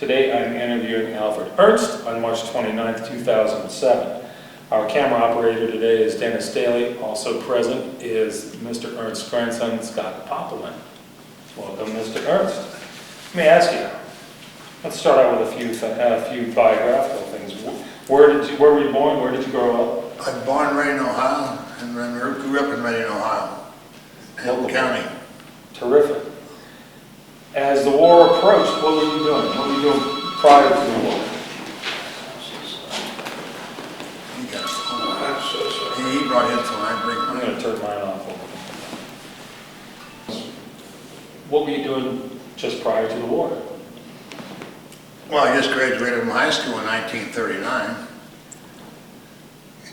Today I'm interviewing Alfred Ernst on March 29th, 2007. Our camera operator today is Dennis Daly. Also present is Mr. Ernst's grandson, Scott Poppelman. Welcome, Mr. Ernst. Let me ask you, let's start out with a few biographical things. Where were you born? Where did you grow up? I was born and raised in Ohio, and then grew up in Reading, Ohio, Hamilton County. Terrific. As the war approached, what were you doing? What were you doing prior to the war? He brought his, so I bring I'm mine. going to turn mine off. What were you doing just prior to the war? Well, I just graduated from high school in 1939.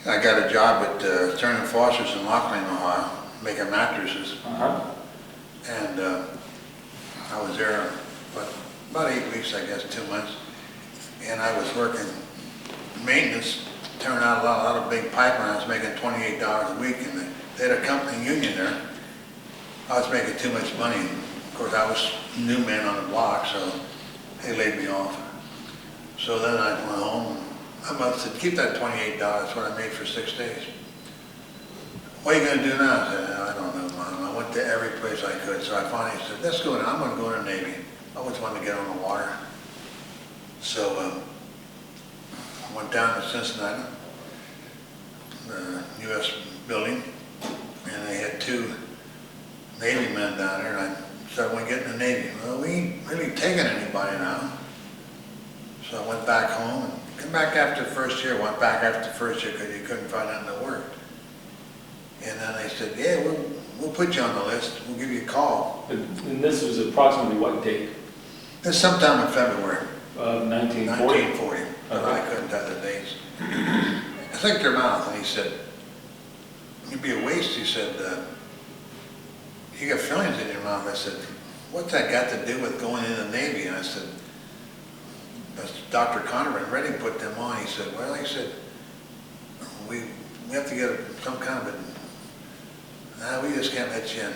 I got a job at Turner & Foster's in Lockland, Ohio, making mattresses. And I was there for about 8 weeks, I guess, 2 months. And I was working maintenance, turning out a lot of big pipe, and I was making $28 a week. And they had a company union there. I was making too much money. Of course, I was a new man on the block, so they laid me off. So then I went home. My mother said, keep that $28, that's what I made for 6 days. What are you going to do now? I said, I don't know, Mom. I went to every place I could, so I finally said, let's go in. I'm going to go in the Navy. I always wanted to get on the water. So I went down to Cincinnati, the U.S. building, and they had 2 Navy men down there, and I said, I want to get in the Navy. Well, we ain't really taking anybody now. So I went back home and came back after the first year. Went back after the first year because you couldn't find nothing that worked. And then they said, yeah, we'll put you on the list. We'll give you a call. And this was approximately what date? It's sometime in February. 1940? 1940. But Okay. I couldn't tell the dates. I think their mouth, and he said, it'd be a waste. He said, you got fillings in your mouth. I said, what's that got to do with going in the Navy? And I said, Dr. Conover and Redding put them on. He said, well, he said, we have to get some kind of we just can't let you in.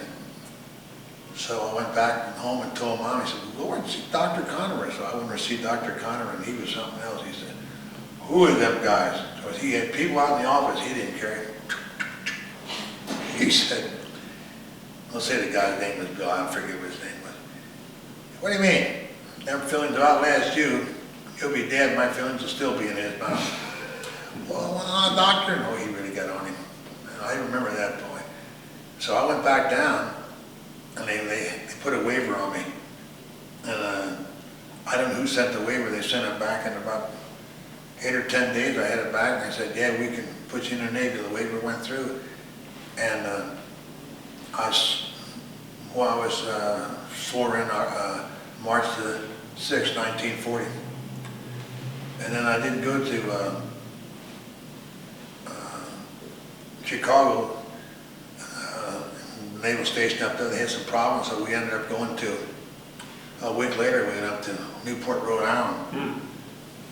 So I went back home and told Mom. He said, Lord, see Dr. Conover. So I went to see Dr. Conover, and he was something else. He said, who are them guys? Because he had people out in the office. He didn't care. He said, let's say the guy's name was Bill. I forget what his name was. What do you mean? Them feelings will outlast you. You'll be dead, my feelings will still be in his mouth. Well, doctor, no, he really got on him. And I remember that point. So I went back down, and they put a waiver on me. And I don't know who sent the waiver. They sent it back in about 8 or 10 days. I had it back, and they said, yeah, we can put you in the Navy. The waiver went through. And I was sworn in March the 6th, 1940. And then I didn't go to Chicago, naval station up there. They had some problems, so we ended up going to, a week later, we went up to Newport, Rhode Island.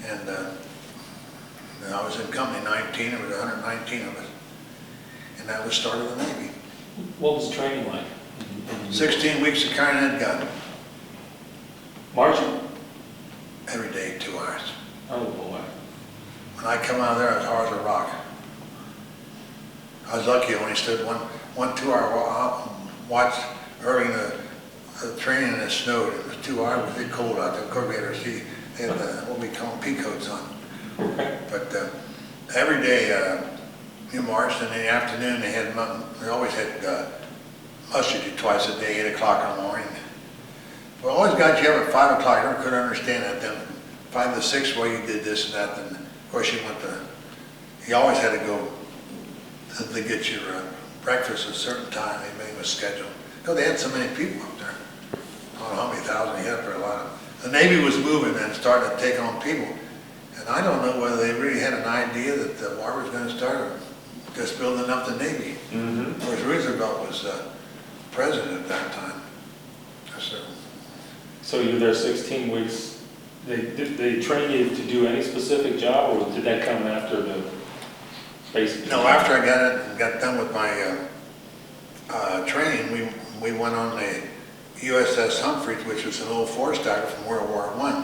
And I was in company 19, there was 119 of us. And that was the start of the Navy. What was training like? 16 weeks of carrying that gun. Marching? Every day, 2 hours. Oh boy. When I come out of there, I was hard as a rock. I was lucky I only stood one 2-hour watch early in the training, and it snowed. It was 2 hours, it was really cold out there. Of course, we had what we call pea coats on. But every day, you marched, and in the afternoon they always had mustered you twice a day, 8 o'clock in the morning. Well, always got you up at 5 o'clock. I never could understand that. Then 5 to 6, well, you did this and that. Then, of course, you always had to go to get your breakfast at a certain time. They made a schedule. Because they had so many people up there. I don't know how many thousand they had for a lot of. The Navy was moving and starting to take on people. And I don't know whether they really had an idea that the war was going to start or just building up the Navy. Of course, Roosevelt was president at that time. So you were there 16 weeks. Did they train you to do any specific job, or did that come after the basic? No, after I got done with my training, we went on the USS Humphreys, which was an old 4-stacker from World War I.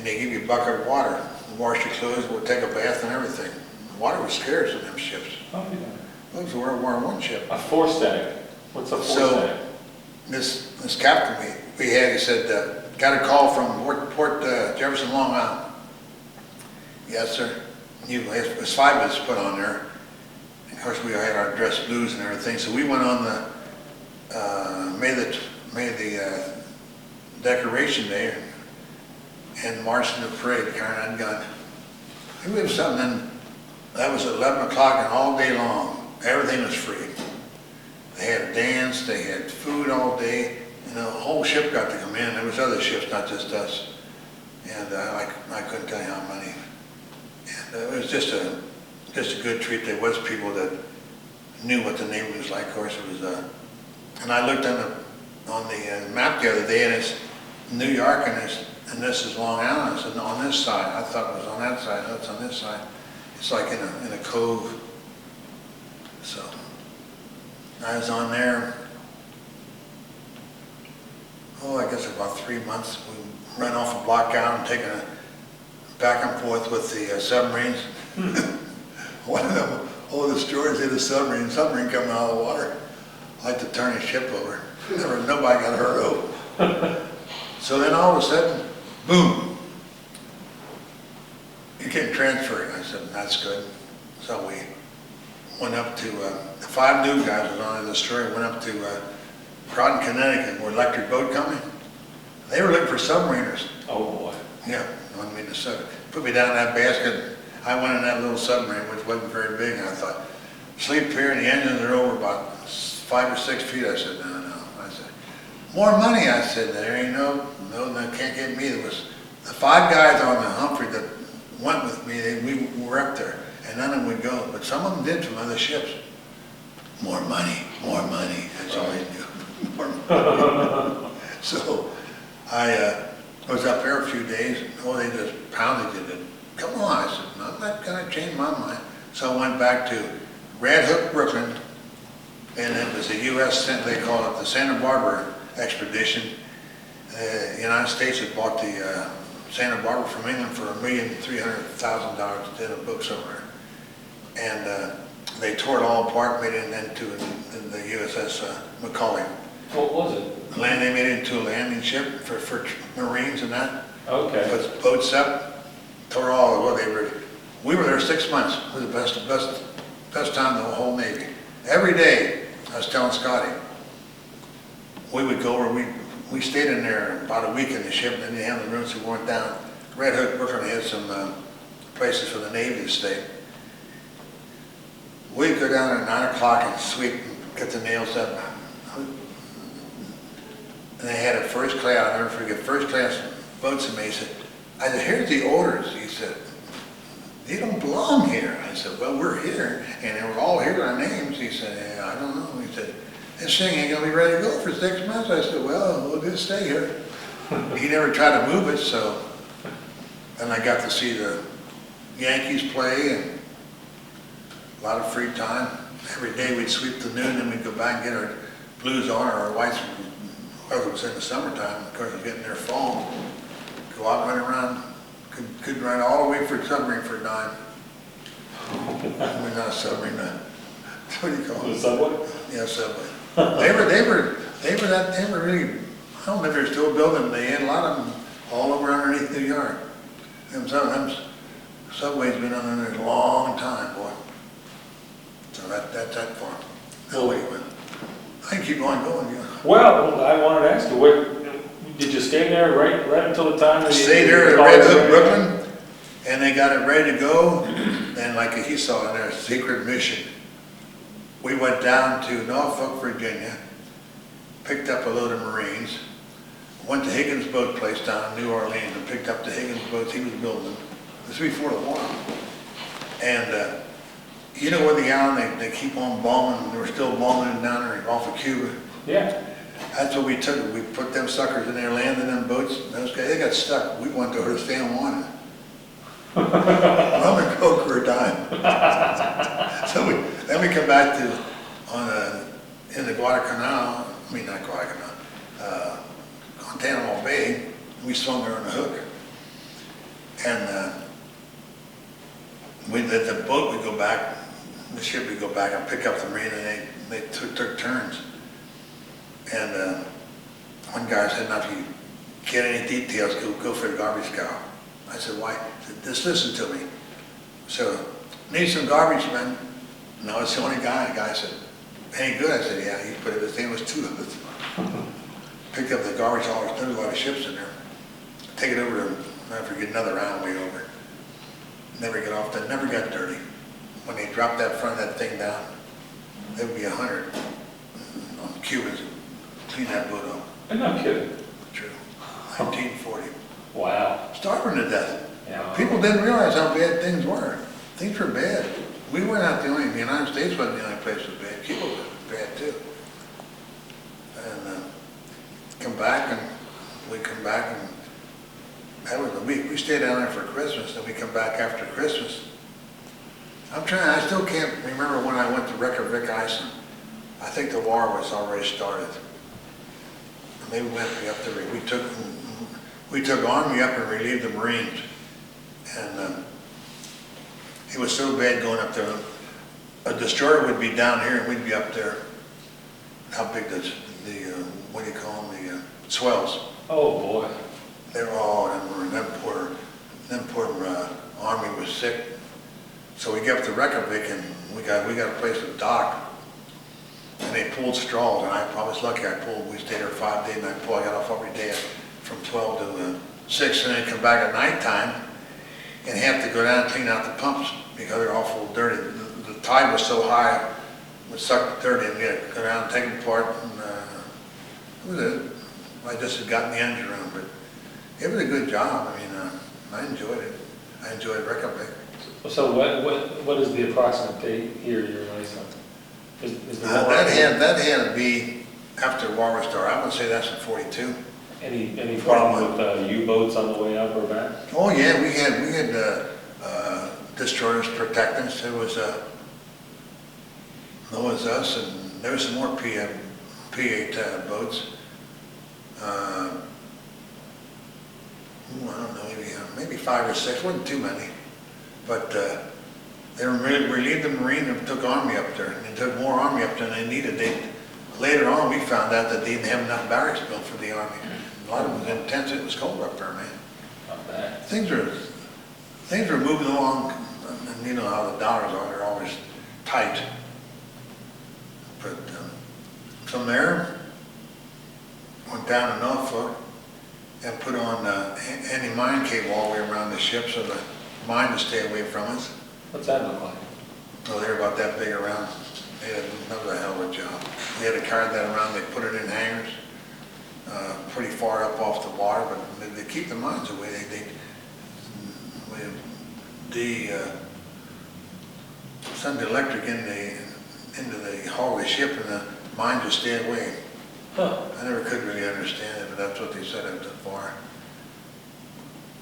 and they give you a bucket of water, wash your clothes, we'll take a bath and everything. Water was scarce in them ships. Oh, yeah. It was a World War I ship. A forestatic. What's a forestatic? So, this captain we had, he said, got a call from Port Jefferson, Long Island. Yes, sir. It was 5 of us put on there. Of course, we had our dress blues and everything, so we went on the made the Decoration Day and marched in the parade, carrying that gun. It was something. Then that was at 11 o'clock and all day long. Everything was free. They had a dance. They had food all day. And the whole ship got to come in. There was other ships, not just us. And I couldn't tell you how many. And it was just a good treat. There was people that knew what the Navy was like. Of course, it was. And I looked on the map the other day, and it's New York, and this is Long Island. It's on this side. I thought it was on that side. That's on this side. It's like in a cove. So I was on there. Oh, I guess about 3 months. We ran off a block out and taken a back and forth with the submarines. One of them, the stories hit a submarine coming out of the water. I like to turn a ship over. Nobody got hurt over. So then all of a sudden, boom, you can transfer it. I said, that's good. So we went up to, the 5 new guys was on the destroyer, went up to Groton, Connecticut, where Electric Boat Company. They were looking for submariners. Oh boy. Yeah, wanted me to sub. Put me down in that basket. I went in that little submarine, which wasn't very big, and I thought, sleep here, and the engines are over about 5 or 6 feet. I said, no. I said, more money. I said, there ain't no, can't get me. There was the 5 guys on the Humphrey that went with me. We were up there, and none of them would go, but some of them did from other ships. More money. That's all they knew. More money. So I was up there a few days. They just pounded it. Come on, I said, no, I'm not going to change my mind. So I went back to Red Hook, Brooklyn, and it was the U.S., they call it the Santa Barbara Expedition. The United States had bought the Santa Barbara from England for $1,300,000 in a book somewhere. And they tore it all apart, made it into the USS McCawley. What was it? They made it into a landing ship for Marines and that. Okay. Put boats up. Tore all we were there 6 months. It was the best time in the whole Navy. Every day, I was telling Scotty, we would go over, we stayed in there about a week in the ship, and then they had the rooms. We went down. Red Hook, Brooklyn had some places for the Navy to stay. We'd go down at 9 o'clock and sweep and get the nails up. And they had a first class, I'll never forget, first class boatswain. He said, I said, here's the orders. He said, you don't belong here. I said, well, we're here. And they were all here, our names. He said, yeah, I don't know. He said, this thing ain't going to be ready to go for 6 months. I said, well, we'll just stay here. He never tried to move it, so then I got to see the Yankees play and a lot of free time. Every day we'd sweep to noon, and we'd go back and get our blues on, or our whites, whether it was in the summertime. Of course, it was getting there fall. Go out and run around. Could run all the way for submarine for a dime. I mean, not a submarine. What do you call it? The subway? Yeah, subway. They were really. I don't know if they're still building them. They had a lot of them all over underneath New York. Them subway's been under there a long time, boy. So that's that far. Well, I can keep on going. Yeah. Well, I wanted to ask you, did you stay there right until the time? I stayed there at Red Hook, Brooklyn, and they got it ready to go. And like he saw in their secret mission, we went down to Norfolk, Virginia, picked up a load of Marines, went to Higgins' boat place down in New Orleans and picked up the Higgins boats he was building. This was before the war. And you know where the island, they keep on bombing, they were still bombing down there off of Cuba. Yeah. That's what we took. We put them suckers in there, landed them boats. Those guys, they got stuck. We went over to San Juan. Rum and Coke for a dime. So then we come back to in the Guadalcanal. I mean, not Guadalcanal. Guantánamo Bay. We swung there on a hook. And the boat would go back, the ship would go back and pick up the marine, and they took turns. And one guy said, now if you get any details, go for the garbage cow. I said, why? He said, just listen to me. So, need some garbage, man? No, it's the only guy. The guy said, any good? I said, yeah. He put it, his name was two of us. Picked up the garbage haulers, there was a lot of ships in there. Take it over to, I forget, another island way over. Never get off that, never got dirty. When they dropped that front of that thing down, there would be 100 Cubans clean that boat up. I'm not kidding. True. 1940. Wow. Starving to death. Yeah. People didn't realize how bad things were. Things were bad. We weren't out the United States wasn't the only place that was bad. Cuba was bad too. And we come back and that was a week. We stayed down there for Christmas, and we come back after Christmas. I still can't remember when I went to Reykjavik, Iceland. I think the war was already started. And they went up there. We took Army up and relieved the Marines. And it was so bad going up there. A destroyer would be down here, and we'd be up there. How big the what do you call them, the swells. Oh boy. They were all, them poor Army was sick. So we get up to Reykjavik, and we got a place to dock. And they pulled straws, and I was lucky we stayed there 5 days, and I got off every day from 12 to 6, and then come back at nighttime and have to go down and clean out the pumps because they're awful dirty. The tide was so high, it would suck the dirt in, and we had to go down and take them apart, and that was it. I just had gotten the engine room, but it was a good job. I mean, I enjoyed it. I enjoyed Reykjavik. So what is the approximate date here you're in Iceland? Is the war that had to be after the war was started. I would say that's in 42. Any problem with U-boats on the way up or back? Oh yeah, we had destroyers protecting us. There was us, and there was some more P8 boats. I don't know, maybe 5 or 6. Wasn't too many, but they relieved the Marine and took Army up there, and they took more Army up there than they needed. Later on, we found out that they didn't have enough barracks built for the Army. A lot of it was intense. It was cold up there, man. Not bad. Things are moving along, and you know how the dollars are. They're always tight. But from there, went down to Norfolk and put on anti-mine cable all the way around the ship so the mine would stay away from us. What's that look like? Oh, they're about that big around. They had another hell of a job. They had to carry that around. They put it in hangars, pretty far up off the water, but they keep the mines away. They send the electric into the hull of the ship, and the mines would stay away. Huh. I never could really understand it, but that's what they said it was for.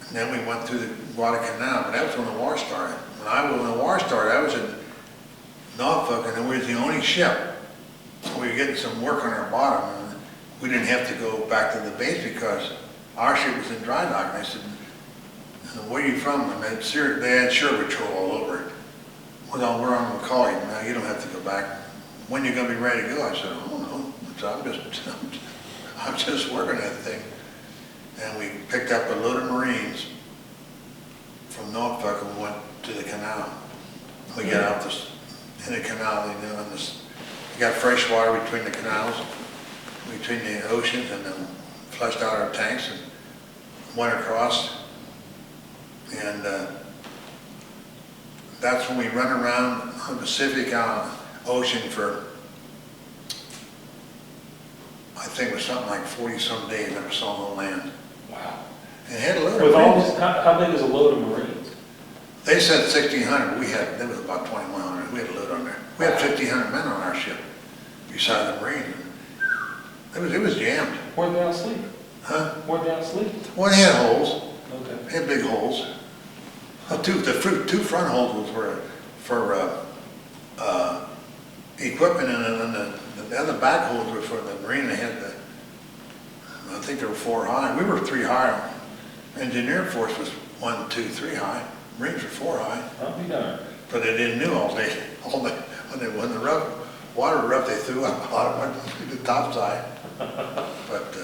And then we went through the Guadalcanal, but that was when the war started. When the war started, I was in Norfolk, and we were the only ship. We were getting some work on our bottom, and we didn't have to go back to the base because our ship was in dry dock. And I said, where are you from? And they had shore patrol all over it. Well, we're on McCawley. Now you don't have to go back. When are you going to be ready to go? I said, oh no, I'm just working that thing. And we picked up a load of Marines from Norfolk and we went to the canal. We got out in the canal, you got fresh water between the canals, between the oceans, and then flushed out our tanks and went across. And that's when we run around the Pacific Ocean for, I think it was something like 40-some days. Never saw no land. Wow. And had a load With of all Marines. this, how big is a load of Marines? They said 1,600. There was about 2,100. We had a load on there. We had 1,500 men on our ship, beside the Marines. It was jammed. Where'd they all sleep? Huh? Where'd they all sleep? Well, they had holes. Okay. They had big holes. The two front holes were for equipment, and the other back holes were for the Marine. They had I think there were 4 high. We were 3 higher. Engineer force was 1, 2, 3 high, Marines were 4 high. I'll be darned. But they didn't know all day. When the water rough, they threw up a lot of went to the top side. But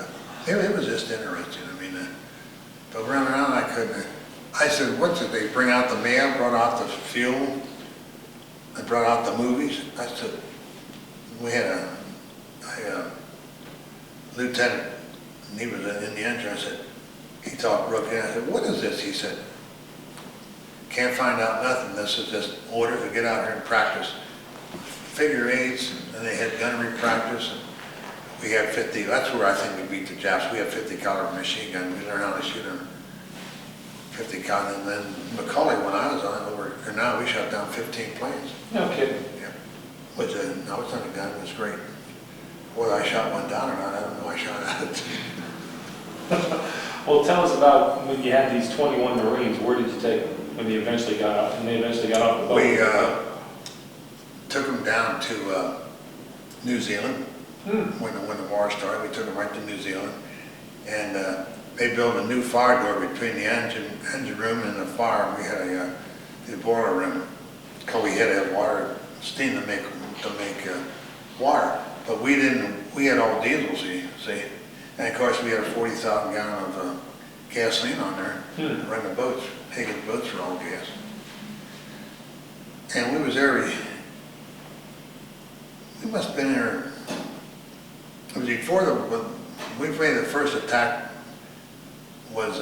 it was just interesting. I mean, but running around, I couldn't. I said, what's it? They bring out the mail, brought out the fuel, they brought out the movies. I said, we had a lieutenant, and he was in the engine. I said, he talked rough. I said, what is this? He said, can't find out nothing. This is just orders to get out here and practice figure eights, and they had gunnery practice. And we had 50. That's where I think we beat the Japs. We had 50 caliber machine gun. We learned how to shoot them 50 caliber. And then McCawley, when I was on over now, we shot down 15 planes. No kidding. Yeah. Which I was on a gun. It was great. Whether I shot one down or not, I don't know. I shot at it. Well, tell us about when you had these 21 Marines. Where did you take them when they eventually got out? And they eventually got off the boat. We took them down to New Zealand when the war started. We took them right to New Zealand, and they built a new fire door between the engine room and the fire. We had the boiler room because we had to have water, steam to make water. But we didn't. We had all diesels, you see. And of course, we had a 40,000 gallon of gasoline on there to run the boats. Hagen's boats were all gas. And we was there, we must have been there, it was before we made the first attack was,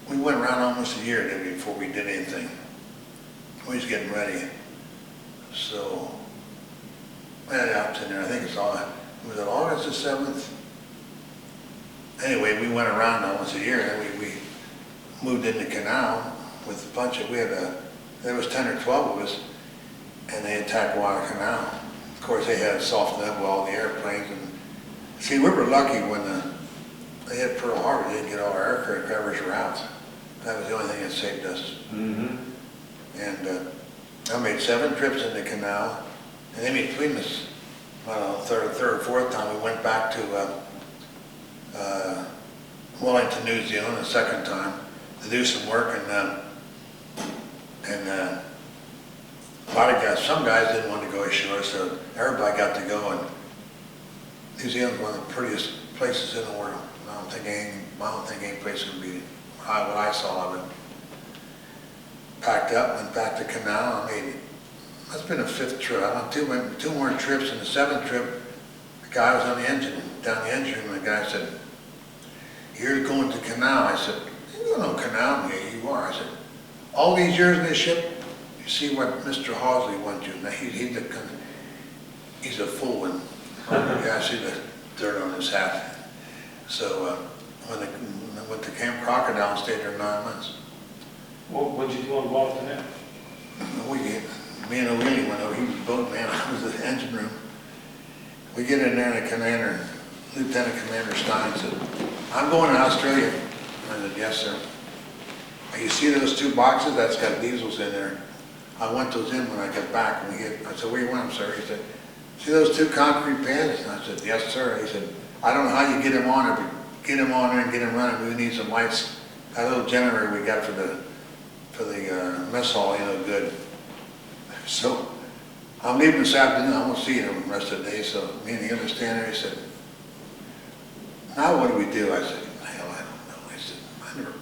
we went around almost a year before we did anything. We was getting ready. So, we had out in there, I think it was August the 7th. Anyway, we went around almost a year, and we moved in the canal with a bunch of, there was 10 or 12 of us, and they attacked Guadalcanal. Of course, they had softened up with all the airplanes, and see, we were lucky when they hit Pearl Harbor. They didn't get all our aircraft carriers routes. That was the only thing that saved us. And I made 7 trips in the canal, and in between us, third or fourth time, we went back to Wellington, New Zealand, the second time to do some work, and a lot of guys, some guys didn't want to go ashore, so everybody got to go, and New Zealand's one of the prettiest places in the world. I don't think any place would be what I saw of it. Packed up, went back to Canal. I made, that's been a 5th trip. I went 2 more trips. In the 7th trip, the guy was on the engine, down the engine room, and the guy said, "You're going to Canal." I said, "You don't know Canal." "Yeah, you are." I said, "All these years in this ship, you see what Mr. Hawley wants you." Now, he's a fool, and I see the dirt on his hat. So when I went to Camp Crocodile and stayed there 9 months. What did you do on Guadalcanal? Me and O'Leary went over. He was the boatman. I was the engine room. We get in there, and the commander, Lieutenant Commander Stein said, "I'm going to Australia." I said, "Yes, sir." "You see those 2 boxes? That's got diesels in there." I went those in when I got back. I said, "Where you want them, sir?" He said, "See those 2 concrete pads?" And I said, "Yes, sir." He said, "I don't know how you get them on there, but get them on there and get them running. We need some lights. That little generator we got for the mess hall, good." So I'm leaving this afternoon. I won't see you the rest of the day. So me and the other stand there. He said, "Now what do we do?" I said, "Hell, I don't know." I said, "I never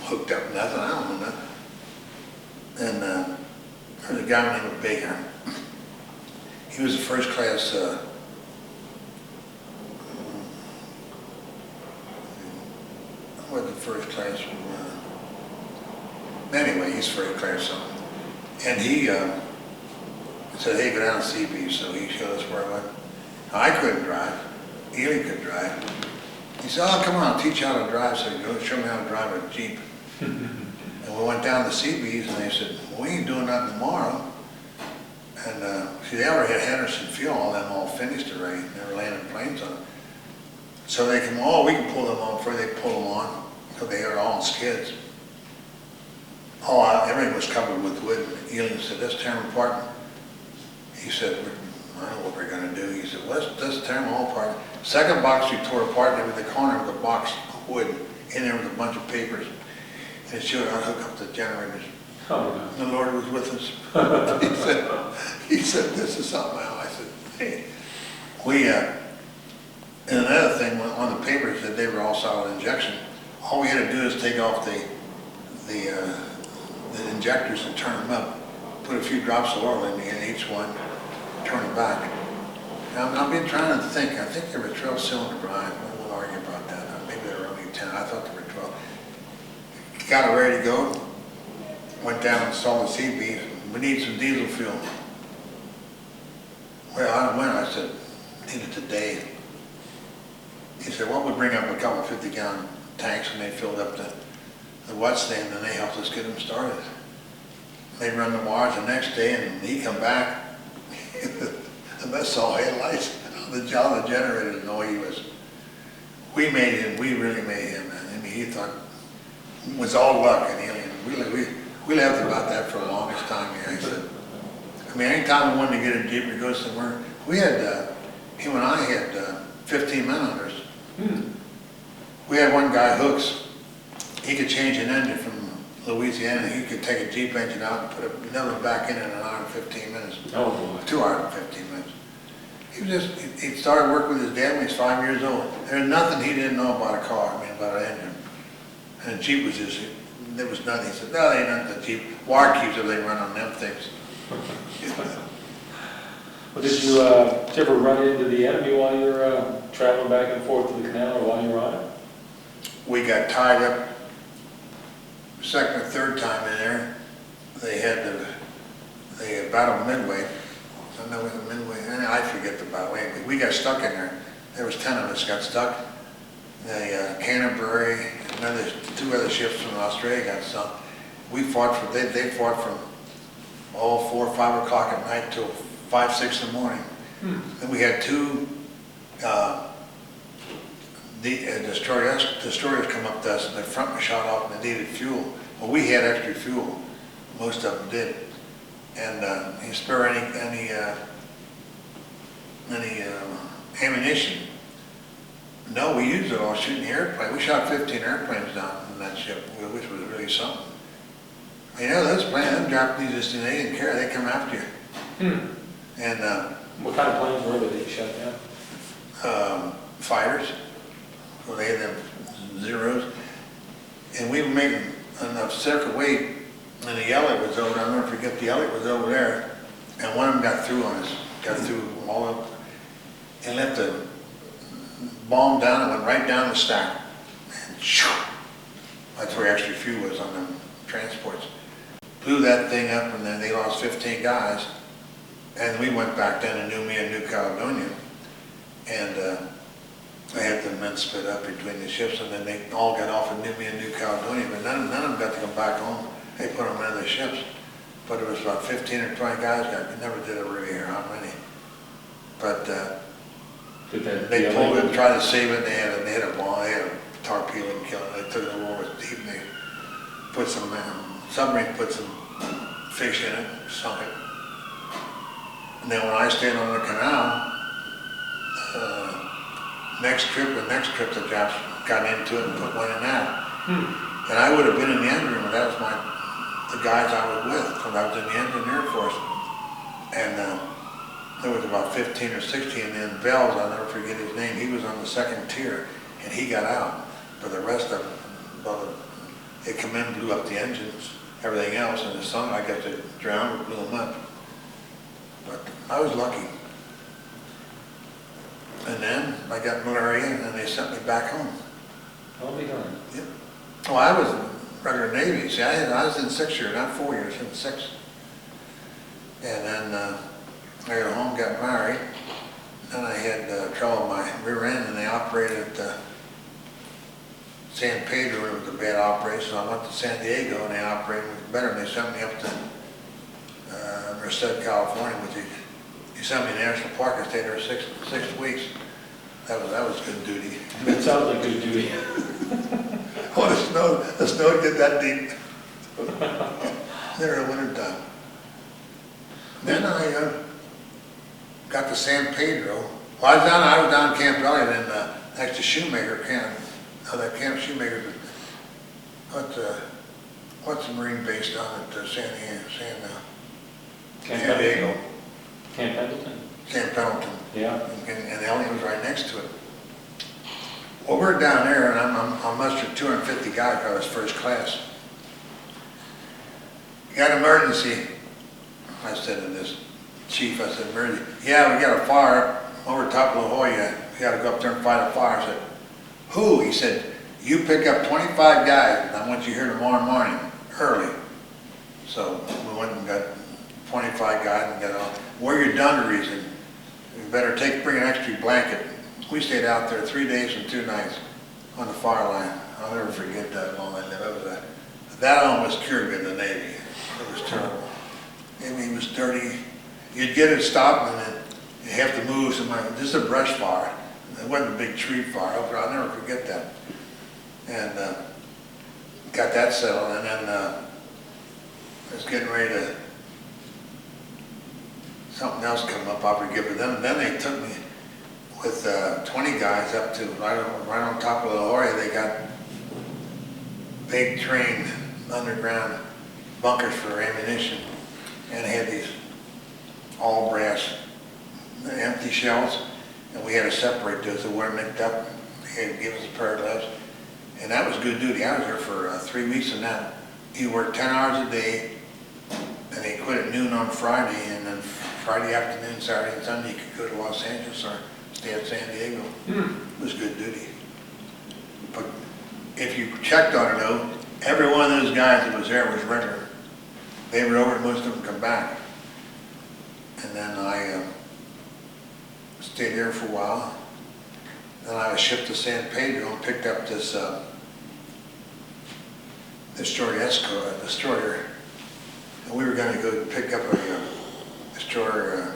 hooked up nothing. I don't know nothing." And there's a guy named Baker. He was a first class. What the first class? Anyway, he's first class something. And he said, "Hey, go down to CB." So he showed us where I went. I couldn't drive. Ely could drive. He said, "Oh, come on, I'll teach you how to drive." So he goes, "Show me how to drive a Jeep." And we went down to CB's, and they said, "We ain't doing that tomorrow." And see, they already had Henderson fuel, all them all finished already. They were landing planes on it. So they come, "Oh, we can pull them on." Before they pull them on, so they are all on skids. Everything was covered with wood. And Ely said, "Let's tear them apart." He said, I don't know what we're gonna do. He said, well, let's tear them all apart. Second box we tore apart, there was the corner of the box of wood. In there was a bunch of papers. And it showed how to hook up the generators. Oh, no. The Lord was with us. he said, this is something else. I said, hey, and another thing on the papers that they were all solid injection. All we had to do is take off the injectors and turn them up. Put a few drops of oil in each one, turn it back. Now, I've been trying to think. I think there were 12 cylinder, Brian. We'll argue about that. Maybe there were only 10. I thought there were 12. Got it ready to go. Went down and installed the CB. We need some diesel fuel. Well, I went. I said, need it today. He said, well, we bring up a couple 50-gallon tanks, and they filled up the wet stand, and they helped us get them started. They run the wires the next day, and he come back. The mess all headlights on the generator. No, he was. We made him. We really made him. I mean, he thought it was all luck, and we laughed about that for the longest time. Here, I said. I mean, anytime we wanted to get a Jeep or go somewhere, we had him and I had 15 men on us. We had one guy, Hooks. He could change an engine from Louisiana. He could take a Jeep engine out and put another back in an hour and 15 minutes. Oh, boy. 2 hours and 15 minutes. He started working with his dad when he was 5 years old. There's nothing he didn't know about a car, I mean, about an engine. And the Jeep was just, there was nothing. He said, no, they ain't nothing the Jeep. Wire keeps if they run on them things. Well, did you ever run into the enemy while you were traveling back and forth to the canal, or while you were on it? We got tied up second or third time in there. They had battled Midway. I know it was Midway. I forget the battle. We got stuck in there. There was 10 of us got stuck. The Canterbury, two other ships from Australia got sunk. We fought for. They fought from 4 or 5 o'clock at night till 5, 6 in the morning. Then we had two destroyers come up to us, and the front was shot off, and they needed fuel. Well, we had extra fuel. Most of them did. And you spare any ammunition? No, we used it all shooting the airplane. We shot 15 airplanes down in that ship, which was really something. You know, those planes, them Japanese, just they didn't care. They come after you. And what kind of planes were they that you shot down? Fighters. Well, they had them Zeros. And we were making enough circuit weight, and the Elliot was over. I'll never forget, the Elliot was over there, and one of them got through on us. Got through all up, and let the bomb down and went right down the stack. And shoo, that's where extra fuel was on them transports. Blew that thing up, and then they lost 15 guys. And we went back down to New Caledonia, and they had the men split up between the ships, and then they all got off in New Caledonia, but none of them got to come back home. They put them in other ships. But it was about 15 or 20 guys got. We never did it really hear how many. But they pulled it and tried to save it. They had a bomb. They had a torpedo and killed it. They took it over with deep. And they put some submarine put some fish in it, sunk it. And then when I stayed on the canal, next trip, the Japs got into it and put one in that. And I would have been in the engine room, but that was the guys I was with, because I was in the Air Force. And there was about 15 or 16, and then Bells, I'll never forget his name, he was on the second tier, and he got out. But the rest of them, well, they come in, blew up the engines, everything else, and the sun, I guess, they drowned or blew them up. But I was lucky. And then I got malaria, and then they sent me back home. I'll be darned. Yep. Well, I was regular Navy. See, I was in 6 years, not 4 years, in 6. And then I got home, got married. Then I had trouble with my rear end, and they operated at San Pedro. It was a bad operation. So I went to San Diego, and they operated better. And they sent me up to Merced, California, which Yosemite National Park. I stayed there 6 weeks. That was good duty. It sounds like good duty. Oh, the snow did that deep. There in the winter time. Then got to San Pedro. Well, I was down in Camp Valley, then next to Shoemaker Camp. That Camp Shoemaker. What's the Marine base down at San Diego? Camp Pendleton. Camp Pendleton. Yeah. And Elliot was right next to it. Well, we're down there, and I'm mustered 250 guys. I was first class. Got an emergency. I said to this chief, I said, emergency. Yeah, we got a fire over top of La Jolla. We got to go up there and fight a fire. I said, who? He said, you pick up 25 guys, and I want you here tomorrow morning, early. So we went and got 25 guys and got on. Wear your dungarees, and you better bring an extra blanket. We stayed out there 3 days and 2 nights on the fire line. I'll never forget that long I lived. That almost cured me in the Navy. It was terrible. I mean, it was dirty. You'd get it stopped, and then you have to move somewhere. This is a brush fire. It wasn't a big tree fire. I'll never forget that. And got that settled, and then I was getting ready to, something else come up, I forget, but then they took me with 20 guys up to, right on top of La Jolla. They got big trained underground bunkers for ammunition, and they had these all brass empty shells, and we had to separate those. They weren't mixed up. They had to give us a pair of gloves. And that was good duty. I was there for 3 weeks, and that you worked 10 hours a day, and they quit at noon on Friday, and then Friday afternoon, Saturday and Sunday, you could go to Los Angeles or stay at San Diego. It was good duty. But if you checked on it though, every one of those guys that was there was regular. They were over, and most of them come back. And then I stayed there for a while. Then I was shipped to San Pedro and picked up this destroyer, and we were going to go pick up a destroyer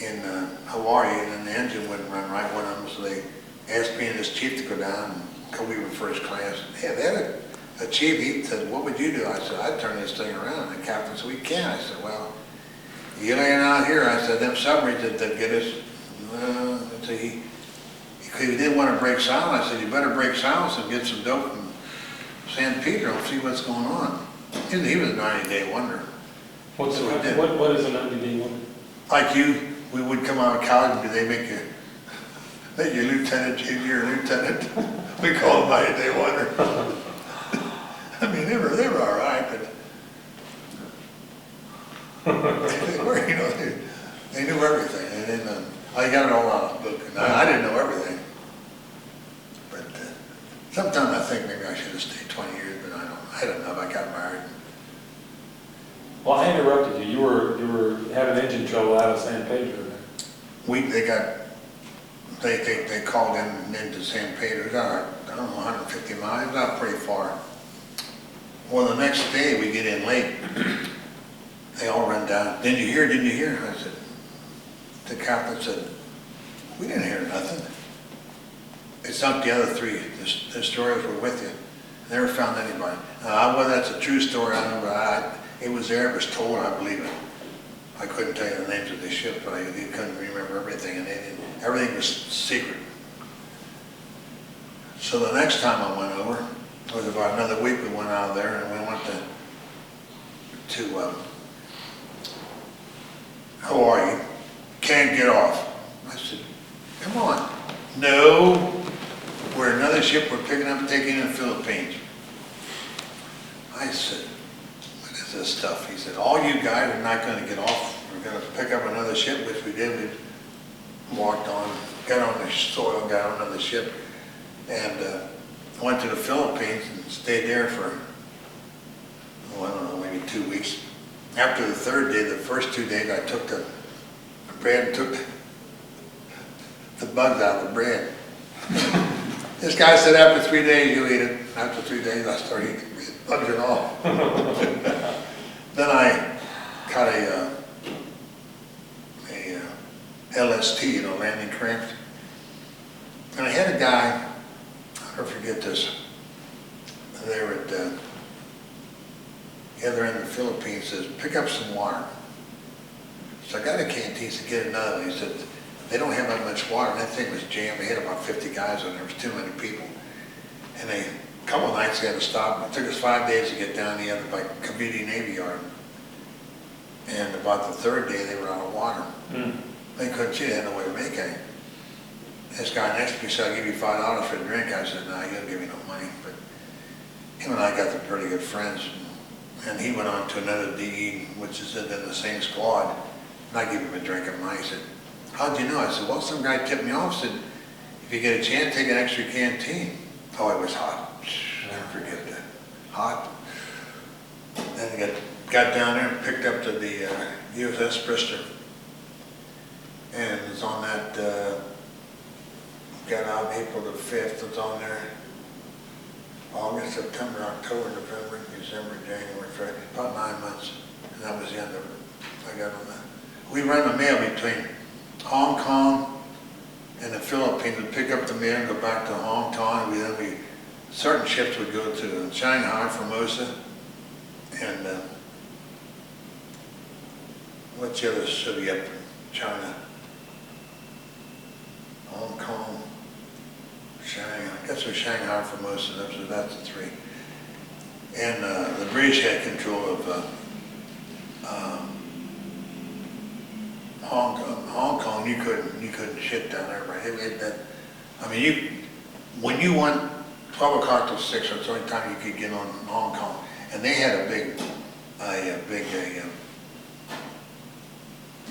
in Hawaii, and then the engine wouldn't run right one of them, so they asked me and this chief to go down, because we were first class. Yeah, they had a chief. He said, what would you do? I said, I'd turn this thing around. And the captain said, we can't. I said, well, you laying out here. I said, them submarines that get us. So he didn't want to break silence. I said, you better break silence and get some dope from San Pedro and see what's going on. He was a 90-day wonder. What is a 90-day wonder? Like you, we would come out of college, and they make you lieutenant, junior, lieutenant. We call them 90-day wonder. I mean, they were all right, but they were, they knew everything. And then, I got it all out of the book, and I didn't know everything. But sometimes I think maybe I should have stayed 20 years, but I don't know. I got married. Well, I interrupted you. You were having engine trouble out of San Pedro. They called into San Pedro. It was out, I don't know, 150 miles. It was out pretty far. Well, the next day we get in late. They all run down. Didn't you hear? I said, the captain said, we didn't hear nothing. It's not the other 3 destroyers were with you. Never found anybody. Whether that's a true story, I don't know, but it was there, it was told, I believe it. I couldn't tell you the names of the ships, but I couldn't remember everything, and everything was secret. So the next time I went over, it was about another week we went out of there, and we went to how are you? Can't get off. I said, come on. No, we're another ship we're picking up, taking in the Philippines. I said, what is this stuff? He said, all you guys are not going to get off. We're going to pick up another ship, which we did. We walked on, got on the soil, got on another ship, and went to the Philippines and stayed there for, I don't know, maybe 2 weeks. After the 3rd day, the first 2 days, I took the bread and took the bugs out of the bread. This guy said after 3 days, you eat it. After 3 days, I started eating bugs and all. Then I got a LST, landing cramps. And I had a guy, I'll never forget this, they were at the other end of the Philippines, says, pick up some water. So I got a canteen to get another one. He said, they don't have that much water. And that thing was jammed. They had about 50 guys on there. There was too many people. And a couple of nights they had to stop. It took us 5 days to get down the other by Community Navy Yard. And about the third day they were out of water. They couldn't see, they had no way to make any. This guy next to me said, I'll give you $5 for a drink. I said, no, you don't give me no money. But him and I got to be pretty good friends. And he went on to another DE, which is in the same squad. And I gave him a drink of mine. He said, how'd you know? I said, well, some guy tipped me off, said, if you get a chance, take an extra canteen. Oh, it was hot. Never forget that. Hot. Then I got down there and picked up to the USS Bristol. And it was on that, got out April the 5th, it was on there. August, September, October, November, December, January, February, about 9 months. And that was the end of it. I got on that. We ran the mail between Hong Kong and the Philippines to pick up the mail and go back to Hong Kong. Certain ships would go to Shanghai, Formosa, and what's the other city up in China? Hong Kong, Shanghai. I guess it was Shanghai, Formosa. That's the three. And the British had control of Hong Kong. You couldn't ship down there, right? When you went 12 o'clock till 6, that's the only time you could get on Hong Kong. And they had a big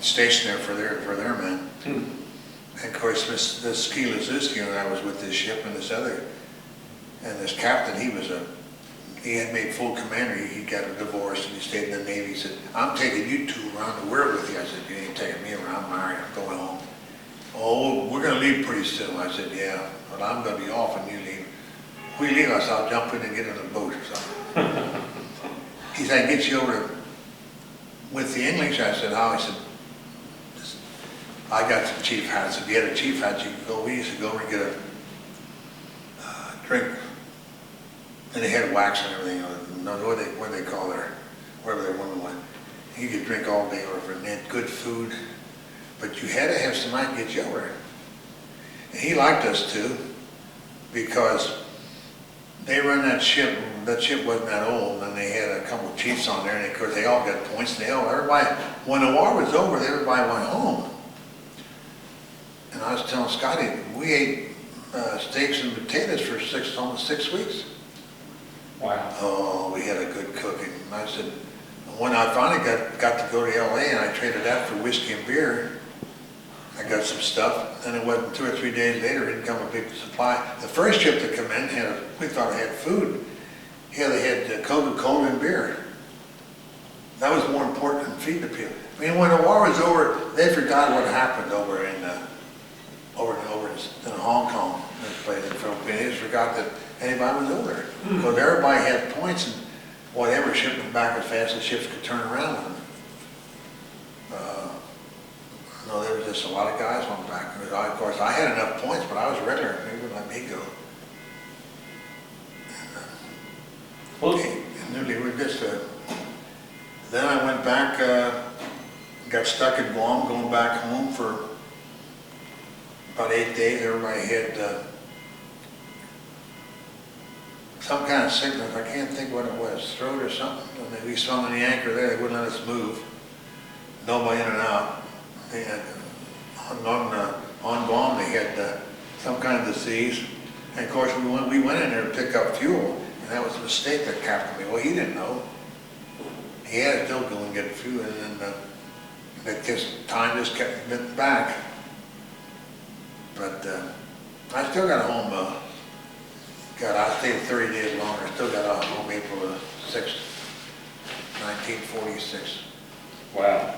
station there for their men. And of course, this Ski Lazuski, and I was with this ship and this captain, he had made full commander. He got a divorce and he stayed in the Navy. He said, I'm taking you two around the world with you. I said, you ain't taking me around, I'm married, I'm going home. Oh, we're gonna leave pretty soon. I said, yeah, but I'm gonna be off when you leave. We leave us, I'll jump in and get in a boat or something. He said, I get you over with the English. I said, how? He said, I got some chief hats. If you had a chief hat, you could go. We used to go over and get a drink. And they had wax and everything. What they call their, whatever their women went. You could drink all day over, and they had good food. But you had to have somebody to get you over. And he liked us too, because they run that ship. That ship wasn't that old, and they had a couple of chiefs on there, and of course they all got points. And everybody, when the war was over, everybody went home. And I was telling Scotty, we ate steaks and potatoes for almost 6 weeks. Wow. Oh, we had a good cooking. And I said, when I finally got to go to LA and I traded that for whiskey and beer, I got some stuff. And it wasn't 2 or 3 days later, in come a big supply. The first ship to come in, we thought it had food. Yeah, they had Coca-Cola and beer. That was more important than feeding the people. I mean, when the war was over, they forgot what happened over in Hong Kong, this place in the Philippines. They just forgot that anybody was over there. Because everybody had points, and whatever ship went back as fast as ships could turn around with them. No, there was just a lot of guys went back. Of course, I had enough points, but I was regular. They wouldn't let me go. And they were just. Then I went back, got stuck in Guam, going back home for about 8 days. Everybody had some kind of sickness. I can't think what it was, throat or something. And we swung on the anchor there. They wouldn't let us move. Nobody in and out. They had on Guam. They had some kind of disease. And of course, we went in there to pick up fuel, and that was a mistake that captain made. Well, he didn't know. He had to still go and get fuel, and then time just kept getting back. But I still got home. I stayed 30 days longer. I still got home April the 6th, 1946. Wow.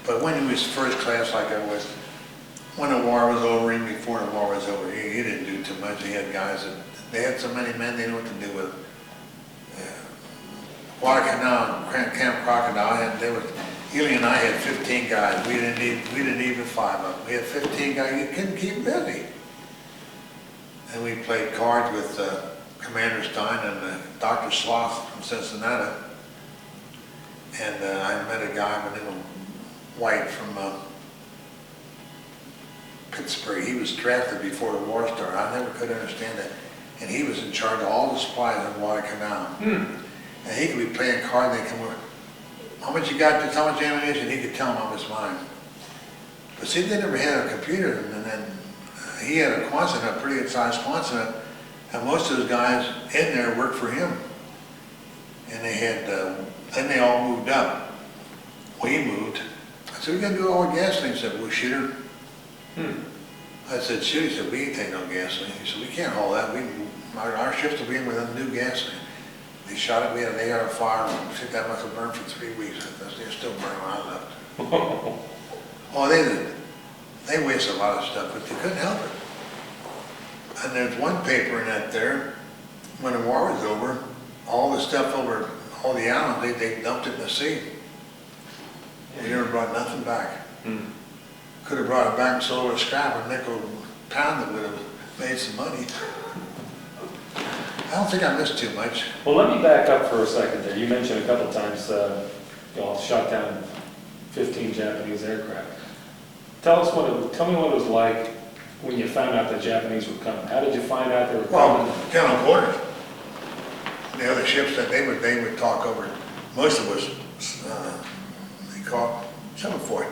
But when he was first class like I was, when the war was over, even before the war was over, he didn't do too much. He had guys they had so many men, they knew what to do with them. Guadalcanal, Camp Crocodile, Ely and I had 15 guys. We didn't even 5 of them. We had 15 guys. You couldn't keep busy. And we played cards with Commander Stein and Dr. Sloth from Cincinnati. And I met a guy by the name of white from Pittsburgh. He was drafted before the war started. I never could understand that. And he was in charge of all the supplies in Guadalcanal. And he could be playing cards, and they come over, how much you got, just how much ammunition, he could tell them off his mind. But see, they never had a computer, and then he had a Quonset, a pretty good sized Quonset, and most of those guys in there worked for him. And they had, then they all moved up. We moved. I said, we gotta do all the gasoline. He said, well, shoot her. I said, shoot. He said, we ain't taking no gasoline. He said, we can't haul that. Our ships will be in with new gasoline. They shot it, we had an 8-hour fire, and I think that must have burned for 3 weeks. They're still burning when I left. Oh, they wasted a lot of stuff, but they couldn't help it. And there's one paper in that there, when the war was over, all the stuff over all the islands, they dumped it in the sea. We never brought nothing back. Could have brought it back and sold it a scrap, a nickel pound, that would have made some money. I don't think I missed too much. Well, let me back up for a second there. You mentioned a couple times y'all shot down 15 Japanese aircraft. Tell me what it was like when you found out the Japanese were coming. How did you find out they were coming? Well, down on quarters. The other ships that they would talk over. Most of us, they call it 7-4.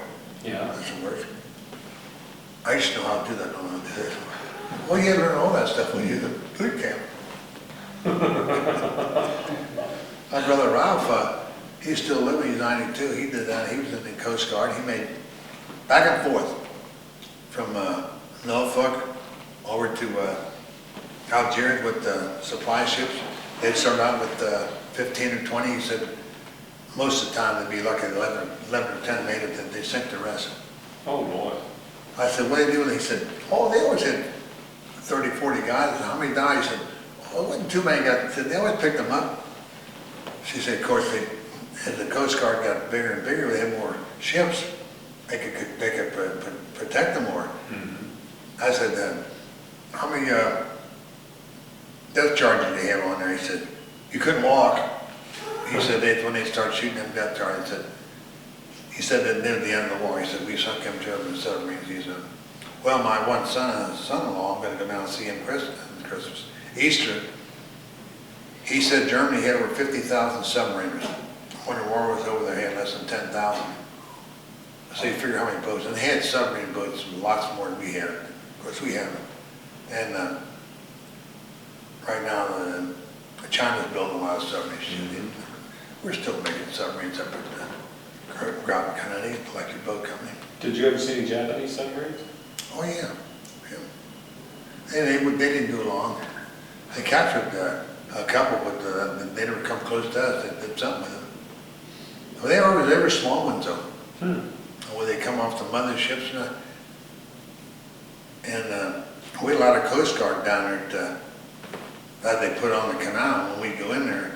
Yeah. That's the word. I used to know how to do that. Don't know how to do it. Well, you had to learn all that stuff when you did the boot camp. My brother Ralph, he's still living, he's 92, he did that, he was in the Coast Guard, he made back and forth from Norfolk over to Algeria with supply ships. They'd start out with 15 or 20, he said most of the time they'd be lucky 11 or 10 made it, that they sink the rest. Oh boy. I said, what do you do? And he said, oh, they always had 30, 40 guys. How many died? He said, oh, it wasn't too many guys. They always picked them up. She said, of course, as the Coast Guard got bigger and bigger, they had more ships. They could protect them more. I said, how many death charges did they have on there? He said, you couldn't walk. He said, when they start shooting them death charges, he said that near the end of the war, he said, we sunk him to the submarines. He said, well, my one son-in-law, I'm going to go down and see him Christmas, Easter. He said Germany had over 50,000 submariners. When the war was over, they had less than 10,000. So you figure how many boats. And they had submarine boats, lots more than we had. Of course, we have them. And right now, China's building a lot of submarines. We're still making submarines up at Guadalcanal, like your boat company. Did you ever see any Japanese submarines? Oh yeah. They didn't do long. They captured a couple, but they never come close to us. They did something with them. Well, they were small ones though. Where they come off the mother ships and we had a lot of Coast Guard down there that they put on the canal. When we go in there,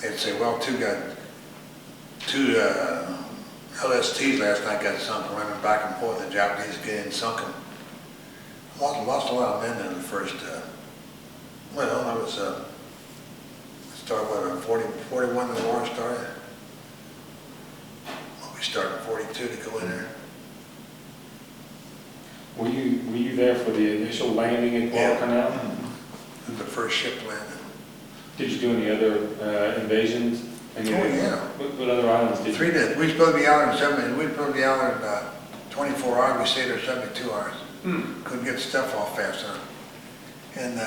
they'd say, well, two LSTs last night got sunk, running back and forth. The Japanese get in and sunk them. Lost a lot of men in the first, well, that was, started what, 41 when the war started? Well, we started in 42 to go in there. Were you there for the initial landing at Guadalcanal? Yeah. The first ship landed. Did you do any other invasions? Oh yeah. What other islands did you? 3 days. We were supposed to be out in 7. We were supposed to be out in 24 hours. We stayed there 72 hours. Couldn't get stuff off fast enough. And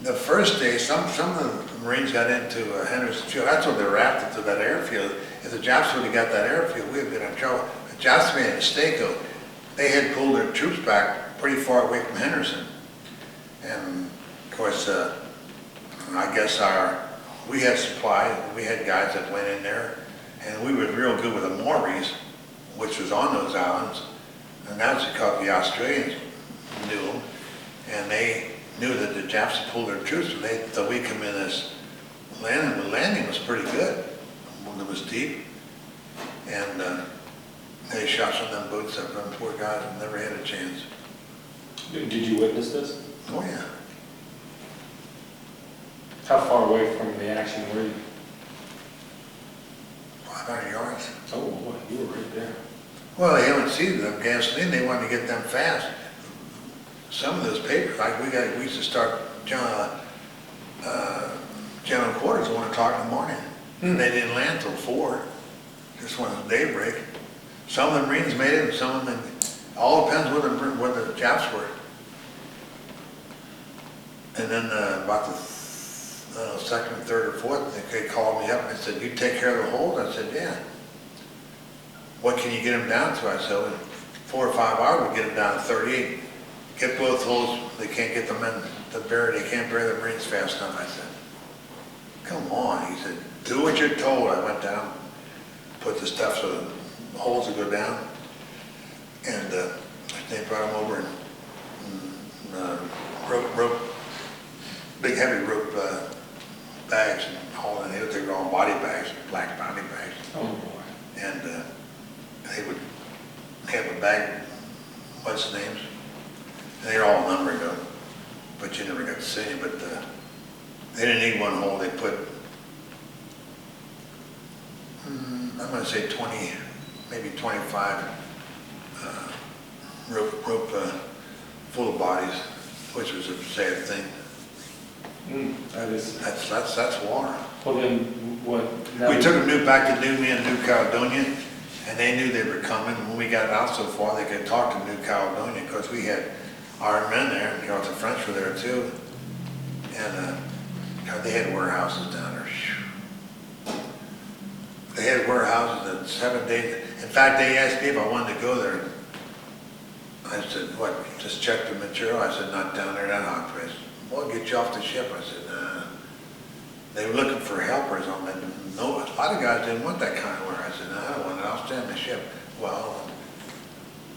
the first day, some of the Marines got into Henderson Field. That's what they were after, to that airfield. If the Japs would have got that airfield, we would have been in trouble. The Japs made a mistake though. They had pulled their troops back pretty far away from Henderson. And of course, I guess we had supply. We had guys that went in there, and we were real good with the Maoris, which was on those islands. And that's because the Australians knew them, and they knew that the Japs had pulled their troops, and they thought we'd come in this landing. The landing was pretty good. It was deep, and they shot some of them boats up. Them poor guys never had a chance. Did you witness this? Oh yeah. How far away from the action were you? I 500 yards. Oh, boy, you were right there. Well, they haven't seen them gasoline, they wanted to get them fast. Some of those papers, like we used to start general quarters at 1 o'clock in the morning. And they didn't land till 4, just when it was daybreak. Some of the Marines made it, and some of them, all depends where the Japs were. And then about the second, third, or fourth, they called me up and said, "You take care of the hold?" I said, "Yeah." "What can you get them down to?" I said, "In 4 or 5 hours, we'll get them down to 38. Get both holes, they can't get the men to bury, they can't bury the Marines fast enough." I said, "Come on." He said, "Do what you're told." I went down, put the stuff so the holes would go down, and they brought them over and rope, big heavy rope bags, and hauling it. They were all body bags, black body bags. Oh, boy. And they would have a bag, what's the names? And they're all numbered though, but you never got to see it. But they didn't need one hole. They put, I'm going to say 20, maybe 25 rope full of bodies, which was a sad thing. That's war. Well, then, what? We took them back to New Caledonia, and they knew they were coming. When we got out so far, they could talk to New Caledonia, because we had our men there, you know, the French were there too. And God, they had warehouses down there. They had warehouses in 7 days. In fact, they asked me if I wanted to go there. I said, "What, just check the material?" I said, "Not down there, that Humphreys." "Well, get you off the ship." I said, "Nah." They were looking for helpers on that. No, a lot of guys didn't want that kind of work. I said, "No, I don't want it. I'll stay on the ship." Well,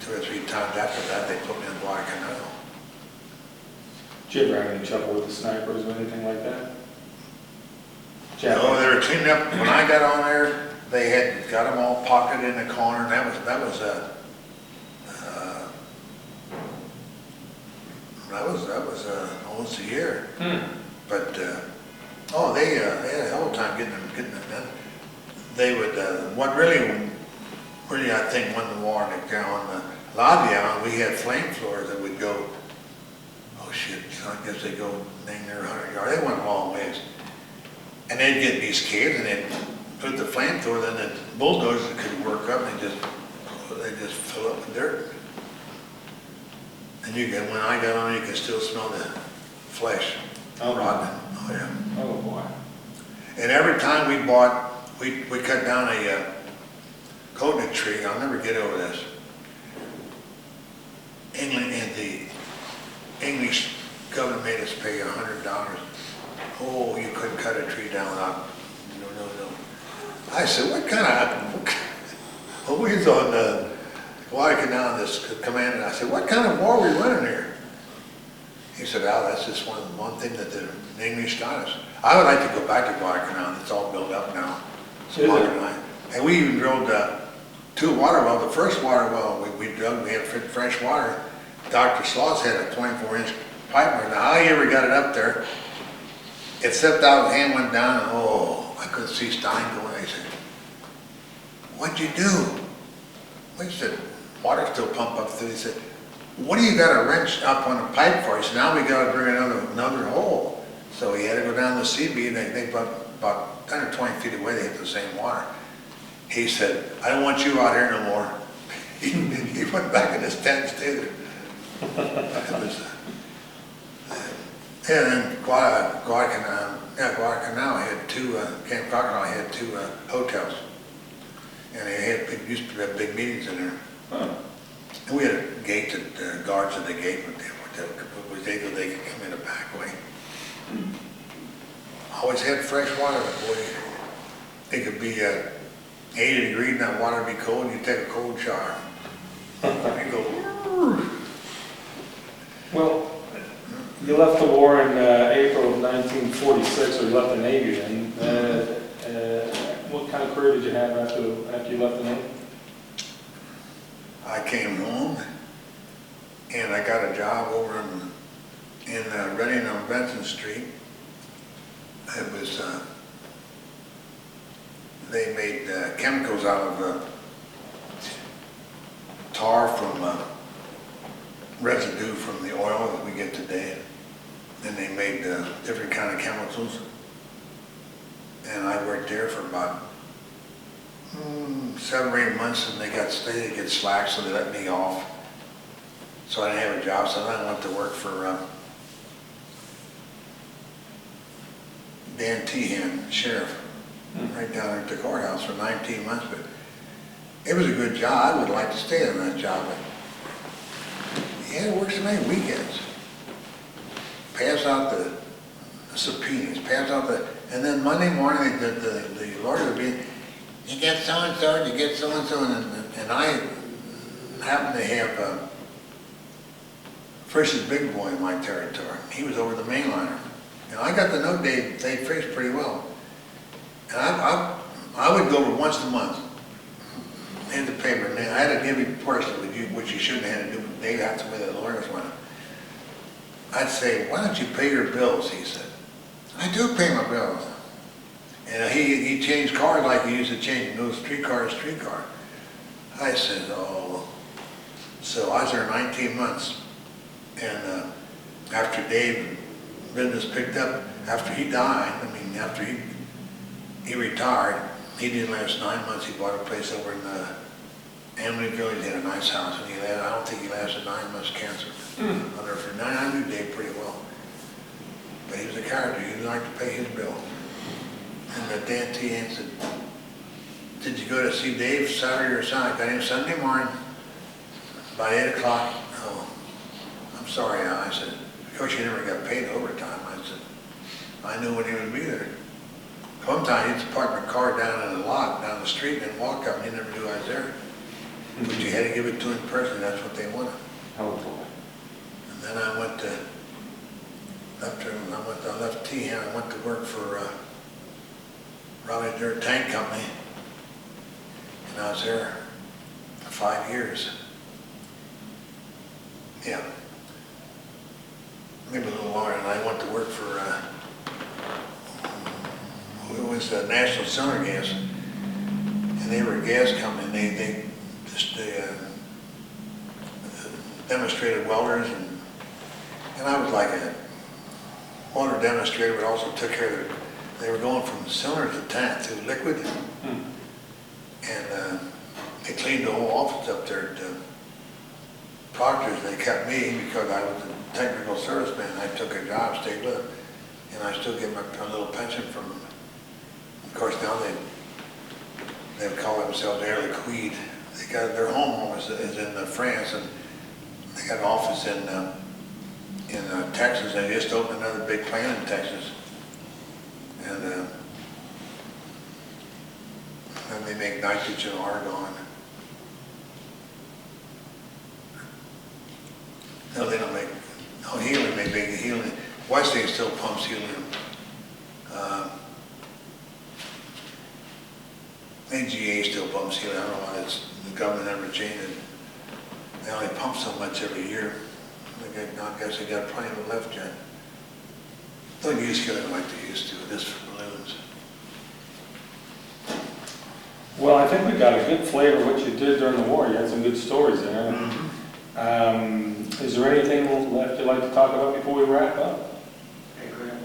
2 or 3 times after that, they put me in Guadalcanal. Did you ever have any trouble with the snipers or anything like that? No, they were cleaning up. When I got on there, they had got them all pocketed in the corner. And that was almost a year. But they had a hell of a time getting them done. They would what really I think won the war on the lobby island. We had flamethrowers that would go. Oh shit! So I guess they go dang near 100 yards. They went a long ways, and they'd get these caves and they'd put the flamethrower. Then the bulldozers could work up and they just fill up with dirt. And when I got on, you could still smell the flesh rotting. Oh yeah. Oh boy. And every time we cut down a coconut tree. I'll never get over this. England and the English government made us pay $100. Oh, you couldn't cut a tree down without. No. I said, what kind of? Well, we was on the Guadalcanal, this command, and I said, what kind of war are we running here? He said, Al, that's just one thing that the English got us. I would like to go back to Guadalcanal. It's all built up now. And we even drilled 2 water wells. The first water well we drilled, we had fresh water. Dr. Sloss had a 24-inch pipe. Now, how he ever got it up there, it stepped out, his hand went down, and oh, I couldn't see Stein going. I said, what'd you do? We said, water still pump up through. He said, what do you got a wrench up on the pipe for? He said, now we got to bring another hole. So he had to go down the sea beam. They about 10 or 20 feet away, they hit the same water. He said, I don't want you out here no more. He went back in his tent and stayed there. And then Guadalcanal had 2, Camp Crocodile had 2 hotels. And they used to have big meetings in there. Huh. And we had a gate, guards at the gate, but they could come in a back way. Always had fresh water, boy. It could be 80 degrees and that water would be cold, and you take a cold shower. You go, well, you left the war in April of 1946, or you left the Navy then. What kind of career did you have after you left the Navy? I came home, and I got a job over in Reading on Benson Street. It was they made chemicals out of tar from residue from the oil that we get today. Then they made different kind of chemicals. And I worked there for about 7 or 8 months, and they get slack, so they let me off. So I didn't have a job, so then I went to work for Dan Tehan, sheriff, right down there at the courthouse for 19 months. But it was a good job. I would like to stay in that job, but you had to work so many weekends. Pass out the subpoenas, pass out the, and then Monday morning the lawyer would be, you get so-and-so, you get so-and-so, and I happened to have Frisch's big boy in my territory. He was over the mainliner. And I got to know Dave Frisch pretty well. And I would go over once a month, hand the paper, and I had to give him personally, which you shouldn't have had to do, but Dave had to with the lawyers went. I'd say, why don't you pay your bills, he said. I do pay my bills. And he changed cars like he used to change those streetcar to streetcar. I said, oh. So I was there 19 months. And after Dave, business picked up, after he died, I mean, after he retired, he didn't last 9 months. He bought a place over in Amity Village. He had a nice house, and I don't think he lasted 9 months cancer. I knew Dave pretty well. But he was a character. He didn't like to pay his bill. And Dan Tehan said, did you go to see Dave Saturday or Sunday? I got him Sunday morning, about 8 o'clock. Oh, I'm sorry, Al. I said, of course you never got paid overtime. I said, I knew when he would be there. One time he'd park my car down in the lot, down the street, and walk up, and he never knew I was there. But you had to give it to him personally. That's what they wanted. Oh boy. And then I went to, I left Tehan, I went to work for Raleigh Dirt Tank Company, and I was there for 5 years. Yeah, maybe a little longer. And I went to work for it was National Cylinder Gas, and they were a gas company. And they demonstrated welders, and I was like a welder demonstrator, but also took care of they were going from cylinder to tank to liquid. And they cleaned the whole office up there at Proctor's. They kept me because I was a technical serviceman. I took a job, stayed with them, and I still get a little pension from them. Of course, now they call themselves Air Liquide. They got their home is in France, and they got an office in Texas. They just opened another big plant in Texas. And they make nitrogen and argon. No, they don't make, no, helium, they make helium. Westinghouse still pumps helium. AGA still pumps helium. I don't know why the government never changed it. They only pump so much every year. I guess they got plenty of it left yet. Don't use helium like they used to. It is for balloons. Well, I think we got a good flavor of what you did during the war. You had some good stories there. Is there anything left you'd like to talk about before we wrap up? Hey, Grandpa,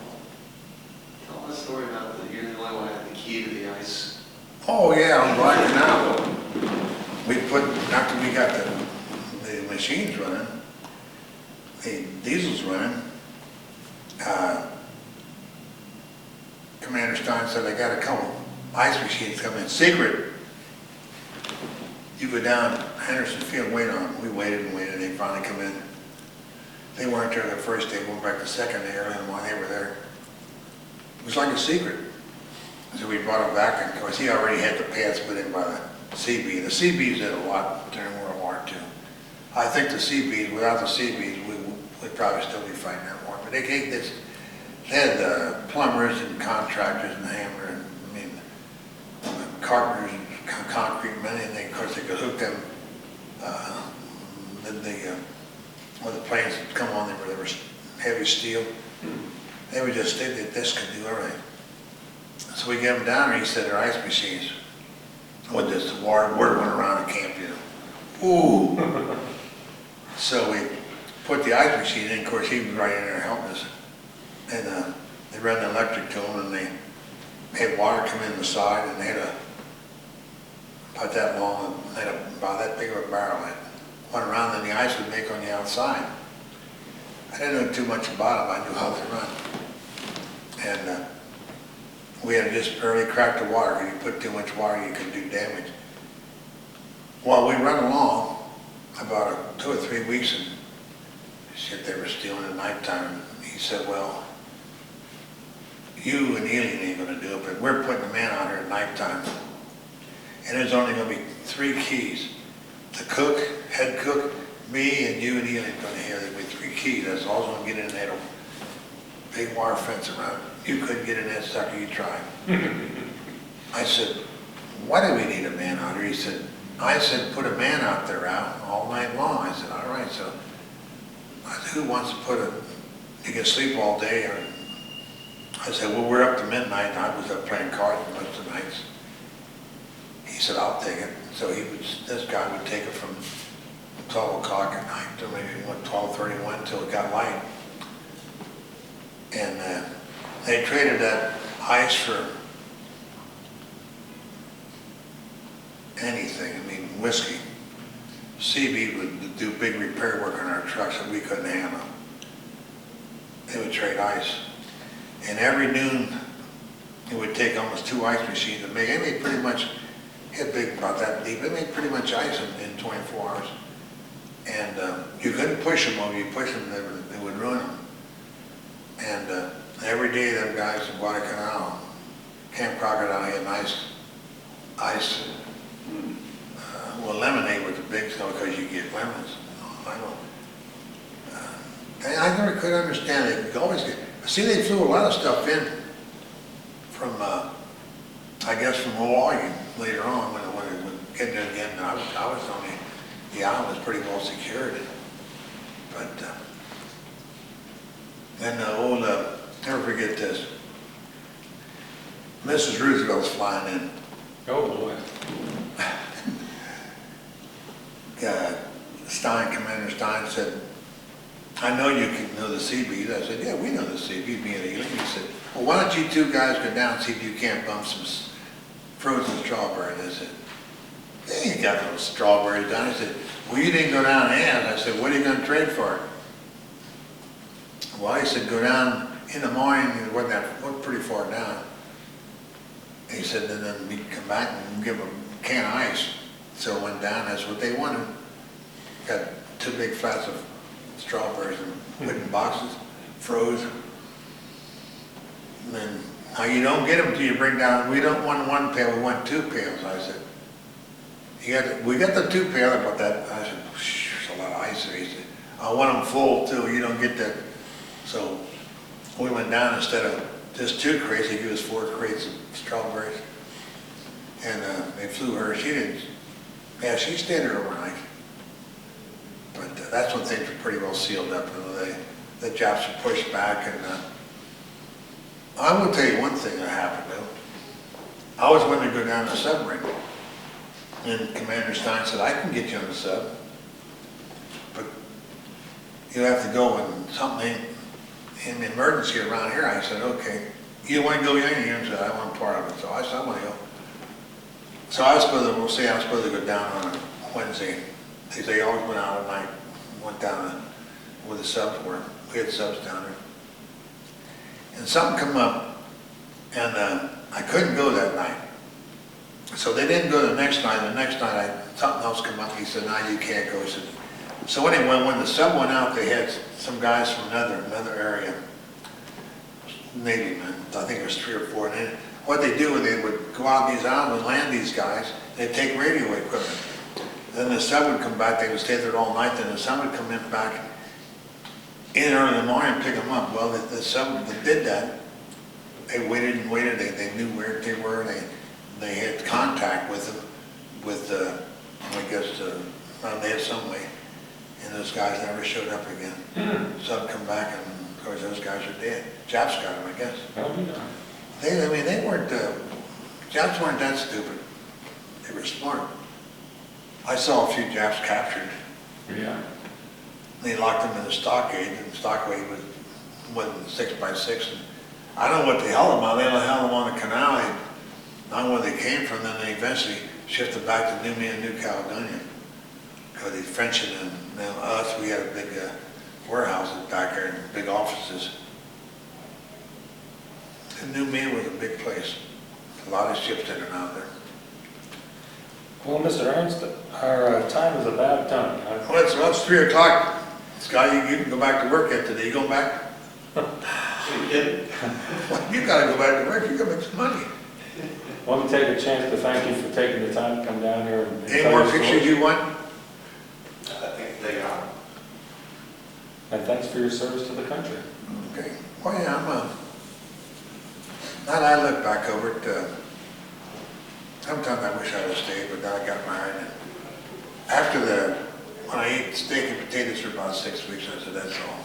tell us a story about you're the only one that had the key to the ice. Oh yeah, on Guadalcanal. We put, after we got the machines running, the diesels running, Commander Stein said, I got a couple ice machines coming in secret. You go down Henderson Field, wait on them. We waited and waited, they finally come in. They weren't there the first day, we went back the second day, early in the morning, they were there. It was like a secret. So we brought them back, and of course he already had the pads put in by the CB. The CBs did a lot during World War II. I think the CBs, without the CBs, we'd probably still be fighting that war. But they had plumbers and contractors and hammer, and I mean, carpenters and concrete men, and of course they could hook them. When the planes would come on, they were heavy steel. They would just think that this could do everything. So we get them down there, he said they're ice machines. With this word went around the camp, you know. Ooh. So we put the ice machine in, of course he was right in there helping us. And they ran the electric to them and they had water come in the side and they had about that long, and they had about that big of a barrel that went around and the ice would make on the outside. I didn't know too much about them, I knew how they run. And we had to just barely crack the water. If you put too much water, you could do damage. Well, we run along about 2 or 3 weeks, and shit, they were stealing at nighttime. He said, well, you and Ely ain't gonna do it, but we're putting a man out here at nighttime. And there's only gonna be 3 keys. The cook, head cook, me, and you and Ely are gonna hear there'll be 3 keys. That's all gonna get in that big wire fence around it. You couldn't get in that sucker, you tried. I said, why do we need a man out here? He said, I said, put a man out there out all night long. I said, all right, so I said, who wants to you can sleep all day? Or I said, well, we're up to midnight, and I was up playing cards most of the nights. He said, I'll take it. So this guy would take it from 12 o'clock at night to maybe 12:31 until it got light. And they traded that ice for anything. I mean, whiskey. CB would do big repair work on our trucks that we couldn't handle. They would trade ice. And every noon, it would take almost 2 ice machines to make. They made pretty much, hit big about that deep. They made pretty much ice in 24 hours. And you couldn't push them. When you push them, they would ruin them. And every day, them guys in Guadalcanal, Camp Crocodile, had nice ice. Well, lemonade with the big stuff because you get lemons. I never could understand it. You always get. See, they flew a lot of stuff in from, I guess, from Hawaii later on when it was getting there again. I was only, the island was pretty well secured. But then the old, never forget this. Mrs. Roosevelt's flying in. Oh boy. Commander Stein said, I know you can know the Seabees. I said, yeah, we know the Seabees, me and Ely. He said, well, why don't you 2 guys go down and see if you can't bump some frozen strawberries? I said, they ain't got no strawberries down. He said, well, you didn't go down and ask. I said, what are you going to trade for? Well, he said, go down in the morning. It wasn't pretty far down. He said, and then we come back and give them a can of ice. So I went down, that's what they wanted. Got 2 big flats of strawberries in wooden boxes, froze. And then, now you don't get them till you bring down, we don't want 1 pail, we want 2 pails. I said, we got the 2 pail, about that. I said, there's a lot of ice there. He said, I want them full too, you don't get that. So we went down, instead of just 2 crates, he gave us 4 crates of strawberries. And they flew her, she stayed there overnight. But that's when things were pretty well sealed up. The Japs were pushed back, and I will tell you one thing that happened though. I was wanting to go down the submarine, and Commander Stein said, I can get you on the sub, but you have to go when something in an emergency around here. I said, okay. You want to go in? He said, I want part of it. So I said, I want to go. So I was supposed to go down on a Wednesday. They always went out at night, went down where the subs were. We had subs down there. And something come up, and I couldn't go that night. So they didn't go the next night. The next night, something else come up. He said, no, you can't go. He said, so anyway, when the sub went out, they had some guys from another area, Navy men. I think it was 3 or 4. And then what they do is they would go out these islands and land these guys. They'd take radio equipment. Then the sub would come back. They would stay there all night. Then the sub would come in back in early in the morning and pick them up. Well, the sub that did that, they waited and waited. They knew where they were. They had contact with them, I guess, they had some way. And those guys never showed up again. Sub come back, and of course those guys are dead. Japs got them, I guess. I mean, they weren't, Japs weren't that stupid. They were smart. I saw a few Japs captured. Yeah. They locked them in the stockade, and the stockade was more than 6x6. And I don't know what they held them on. They held them on the canal. I don't know where they came from. Then they eventually shifted back to New Caledonia. Because the French and then us, we had a big warehouses back there and big offices. And New Maine was a big place. A lot of ships that are now there. Well, Mr. Ernst, our time is about done. Well, it's 3 o'clock. Scott, you can go back to work yet today. You going back? Are you kidding? Well, you gotta go back to work. You gotta make some money. Want to take a chance to thank you for taking the time to come down here and Any tell more your pictures story. you want? I think they are. And thanks for your service to the country. Okay. Well, yeah, now that I look back over it, sometimes I wish I would have stayed, but then I got married. And after when I ate steak and potatoes for about 6 weeks, I said, that's all.